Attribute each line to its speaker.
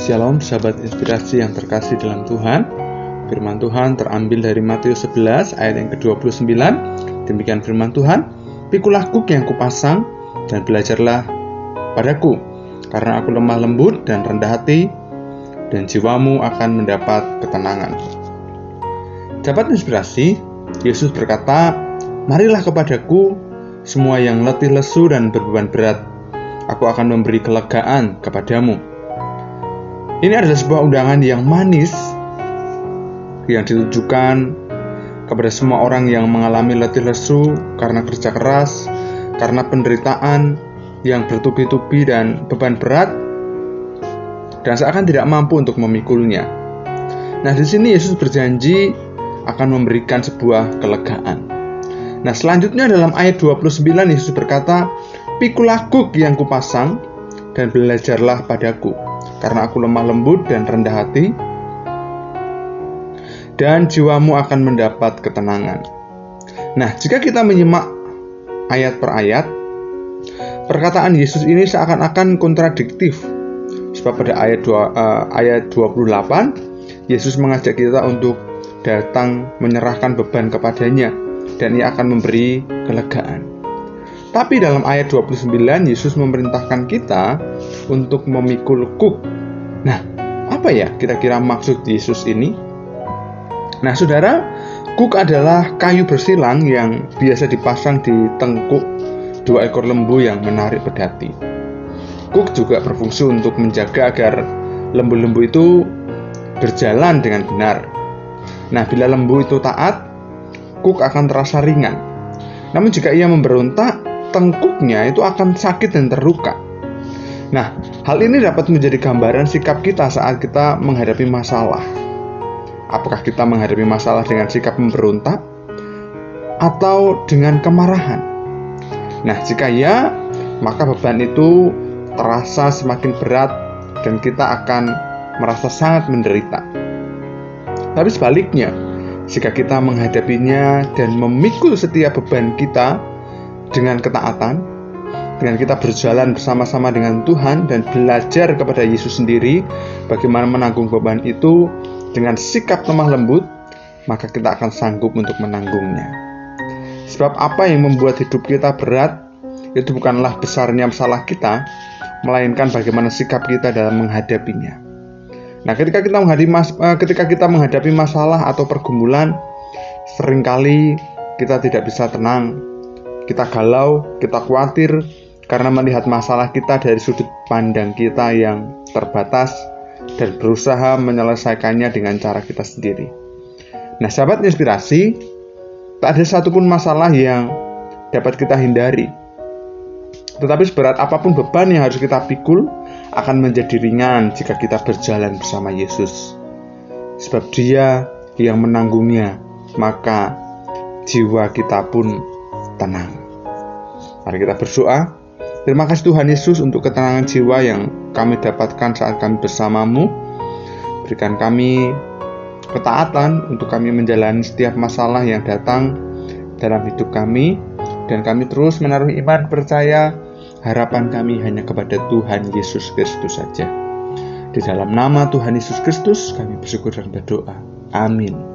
Speaker 1: Shalom sahabat inspirasi yang terkasih dalam Tuhan. Firman Tuhan terambil dari Matius 11 ayat yang ke-29. Demikian firman Tuhan, "Pikulah kuk yang kupasang dan belajarlah padaku, karena aku lemah lembut dan rendah hati, dan jiwamu akan mendapat ketenangan." Sahabat inspirasi, Yesus berkata, "Marilah kepadaku semua yang letih lesu dan berbeban berat, aku akan memberi kelegaan kepadamu." Ini adalah sebuah undangan yang manis yang ditujukan kepada semua orang yang mengalami letih lesu karena kerja keras, karena penderitaan yang bertubi-tubi dan beban berat, dan seakan tidak mampu untuk memikulnya. Nah, di sini Yesus berjanji akan memberikan sebuah kelegaan. Nah, selanjutnya dalam ayat 29 Yesus berkata, "Pikulah kuk yang kupasang dan belajarlah padaku, karena aku lemah lembut dan rendah hati, dan jiwamu akan mendapat ketenangan." Nah, jika kita menyimak ayat per ayat, perkataan Yesus ini seakan-akan kontradiktif. Sebab pada ayat 28, Yesus mengajak kita untuk datang menyerahkan beban kepadanya, dan Ia akan memberi kelegaan. Tapi dalam ayat 29, Yesus memerintahkan kita untuk memikul kuk. Nah, apa ya kira-kira maksud Yesus ini? Nah, saudara, kuk adalah kayu bersilang yang biasa dipasang di tengkuk dua ekor lembu yang menarik pedati. Kuk juga berfungsi untuk menjaga agar lembu-lembu itu berjalan dengan benar. Nah, bila lembu itu taat, kuk akan terasa ringan. Namun jika ia memberontak, tengkuknya itu akan sakit dan terluka. Nah, hal ini dapat menjadi gambaran sikap kita saat kita menghadapi masalah. Apakah kita menghadapi masalah dengan sikap memberontak atau dengan kemarahan? Nah, jika ya, maka beban itu terasa semakin berat dan kita akan merasa sangat menderita. Tapi sebaliknya, jika kita menghadapinya dan memikul setiap beban kita dengan ketaatan, dengan kita berjalan bersama-sama dengan Tuhan dan belajar kepada Yesus sendiri bagaimana menanggung beban itu dengan sikap lemah lembut, maka kita akan sanggup untuk menanggungnya. Sebab apa yang membuat hidup kita berat itu bukanlah besarnya masalah kita, melainkan bagaimana sikap kita dalam menghadapinya. Nah, ketika kita menghadapi masalah atau pergumulan, seringkali kita tidak bisa tenang. Kita galau, kita khawatir karena melihat masalah kita dari sudut pandang kita yang terbatas dan berusaha menyelesaikannya dengan cara kita sendiri. Nah, sahabat inspirasi, tak ada satupun masalah yang dapat kita hindari. Tetapi seberat apapun beban yang harus kita pikul akan menjadi ringan jika kita berjalan bersama Yesus. Sebab Dia yang menanggungnya, maka jiwa kita pun tenang. Mari kita berdoa. Terima kasih Tuhan Yesus untuk ketenangan jiwa yang kami dapatkan saat kami bersamamu. Berikan kami ketaatan untuk kami menjalani setiap masalah yang datang dalam hidup kami, dan kami terus menaruh iman percaya harapan kami hanya kepada Tuhan Yesus Kristus saja. Di dalam nama Tuhan Yesus Kristus kami bersyukur dan berdoa. Amin.